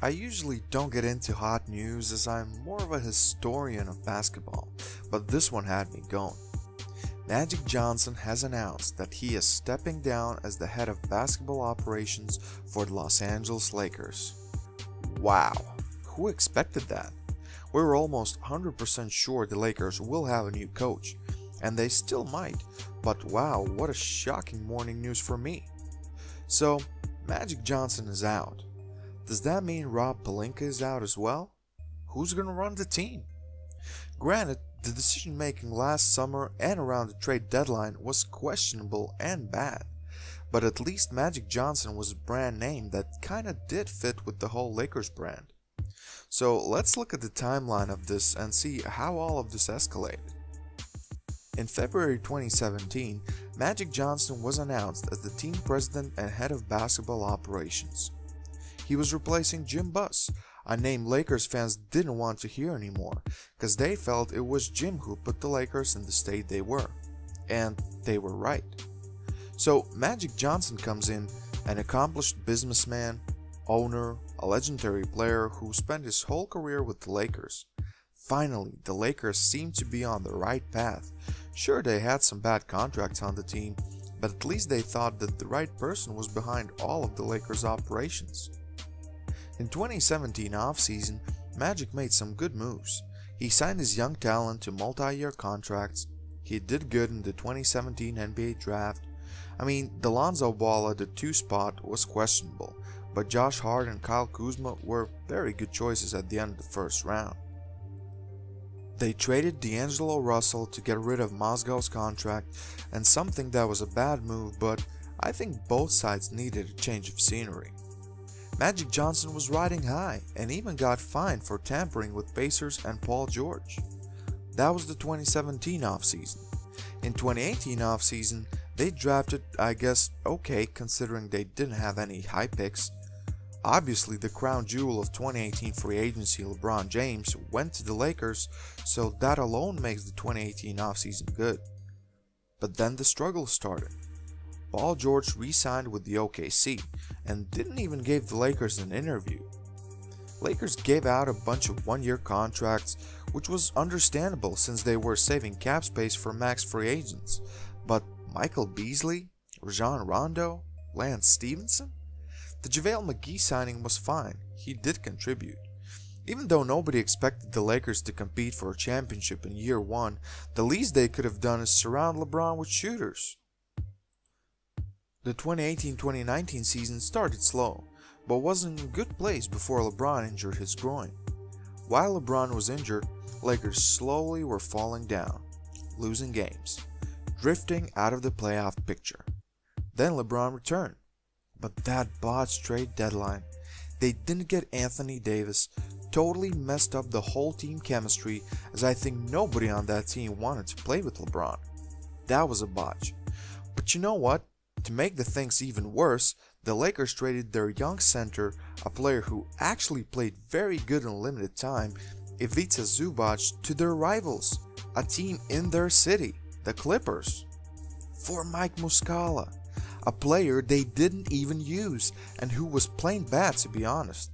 I usually don't get into hot news as I'm more of a historian of basketball, but this one had me going. Magic Johnson has announced that he is stepping down as the head of basketball operations for the Los Angeles Lakers. Wow, who expected that? We were almost 100% sure the Lakers will have a new coach, and they still might, but wow, what a shocking morning news for me. So, Magic Johnson is out. Does that mean Rob Pelinka is out as well? Who's gonna run the team? Granted, the decision making last summer and around the trade deadline was questionable and bad, but at least Magic Johnson was a brand name that kinda did fit with the whole Lakers brand. So let's look at the timeline of this and see how all of this escalated. In February 2017, Magic Johnson was announced as the team president and head of basketball operations. He was replacing Jim Buss, a name Lakers fans didn't want to hear anymore, because they felt it was Jim who put the Lakers in the state they were. And they were right. So Magic Johnson comes in, an accomplished businessman, owner, a legendary player who spent his whole career with the Lakers. Finally, the Lakers seemed to be on the right path. Sure, they had some bad contracts on the team, but at least they thought that the right person was behind all of the Lakers' operations. In 2017 offseason, Magic made some good moves. He signed his young talent to multi-year contracts. He did good in the 2017 NBA draft. I mean, the Lonzo Ball at the 2 spot was questionable, but Josh Hart and Kyle Kuzma were very good choices at the end of the first round. They traded D'Angelo Russell to get rid of Mozgov's contract, and something that was a bad move, but I think both sides needed a change of scenery. Magic Johnson was riding high and even got fined for tampering with Pacers and Paul George. That was the 2017 offseason. In 2018 offseason, they drafted, I guess, okay considering they didn't have any high picks. Obviously, the crown jewel of 2018 free agency, Lebron James, went to the Lakers, so that alone makes the 2018 offseason good. But then the struggle started. Paul George re-signed with the OKC and didn't even give the Lakers an interview. Lakers gave out a bunch of one-year contracts, which was understandable since they were saving cap space for max free agents. But Michael Beasley, Rajon Rondo, Lance Stevenson? The JaVale McGee signing was fine, he did contribute. Even though nobody expected the Lakers to compete for a championship in year one, the least they could have done is surround LeBron with shooters. The 2018-2019 season started slow, but was in a good place before LeBron injured his groin. While LeBron was injured, Lakers slowly were falling down, losing games, drifting out of the playoff picture. Then LeBron returned, but that botched trade deadline, they didn't get Anthony Davis, totally messed up the whole team chemistry, as I think nobody on that team wanted to play with LeBron. That was a botch. But you know what? To make the things even worse, the Lakers traded their young center, a player who actually played very good in limited time, Ivica Zubac, to their rivals, a team in their city, the Clippers, for Mike Muscala, a player they didn't even use and who was plain bad to be honest.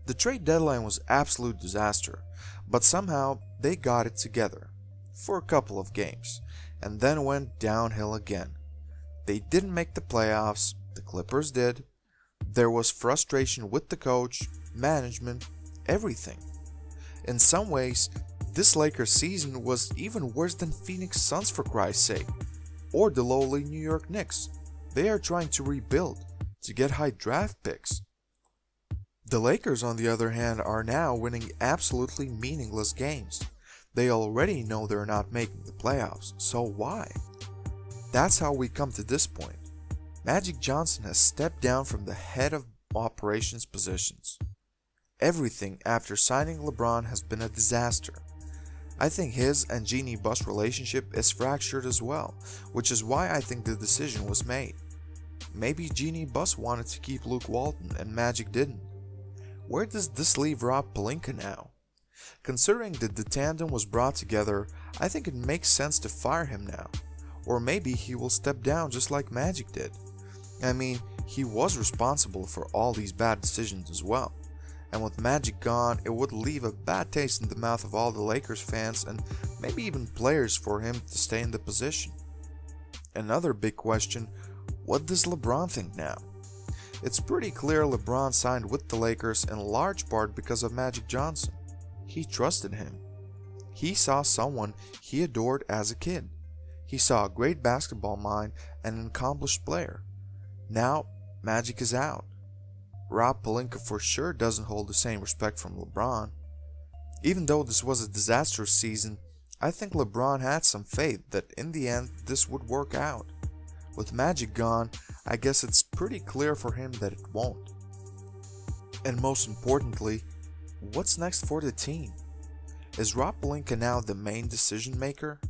The trade deadline was absolute disaster, but somehow they got it together for a couple of games and then went downhill again. They didn't make the playoffs, the Clippers did. There was frustration with the coach, management, everything. In some ways, this Lakers season was even worse than Phoenix Suns for Christ's sake, or the lowly New York Knicks. They are trying to rebuild, to get high draft picks. The Lakers, on the other hand, are now winning absolutely meaningless games. They already know they're not making the playoffs, so why? That's how we come to this point. Magic Johnson has stepped down from the head of operations positions. Everything after signing LeBron has been a disaster. I think his and Jeanie Buss relationship is fractured as well, which is why I think the decision was made. Maybe Jeanie Buss wanted to keep Luke Walton and Magic didn't. Where does this leave Rob Pelinka now? Considering that the tandem was brought together, I think it makes sense to fire him now. Or maybe he will step down just like Magic did. I mean, he was responsible for all these bad decisions as well. And with Magic gone, it would leave a bad taste in the mouth of all the Lakers fans and maybe even players for him to stay in the position. Another big question, what does LeBron think now? It's pretty clear LeBron signed with the Lakers in large part because of Magic Johnson. He trusted him. He saw someone he adored as a kid. He saw a great basketball mind and an accomplished player. Now, Magic is out. Rob Pelinka for sure doesn't hold the same respect from LeBron. Even though this was a disastrous season, I think LeBron had some faith that in the end this would work out. With Magic gone, I guess it's pretty clear for him that it won't. And most importantly, what's next for the team? Is Rob Pelinka now the main decision maker?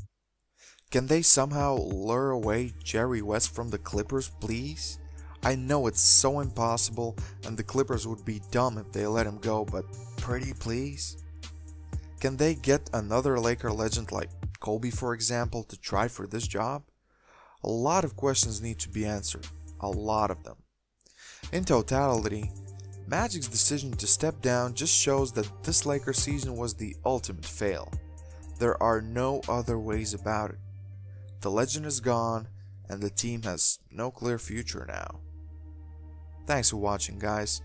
Can they somehow lure away Jerry West from the Clippers, please? I know it's so impossible and the Clippers would be dumb if they let him go, but pretty please? Can they get another Laker legend like Kobe, for example, to try for this job? A lot of questions need to be answered, a lot of them. In totality, Magic's decision to step down just shows that this Lakers season was the ultimate fail. There are no other ways about it. The legend is gone and the team has no clear future now. Thanks for watching, guys.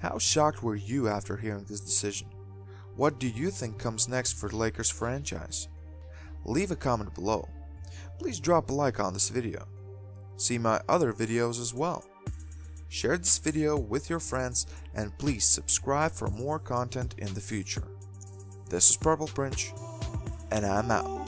How shocked were you after hearing this decision? What do you think comes next for the Lakers franchise? Leave a comment below. Please drop a like on this video. See my other videos as well. Share this video with your friends and please subscribe for more content in the future. This is Purple Prince and I'm out.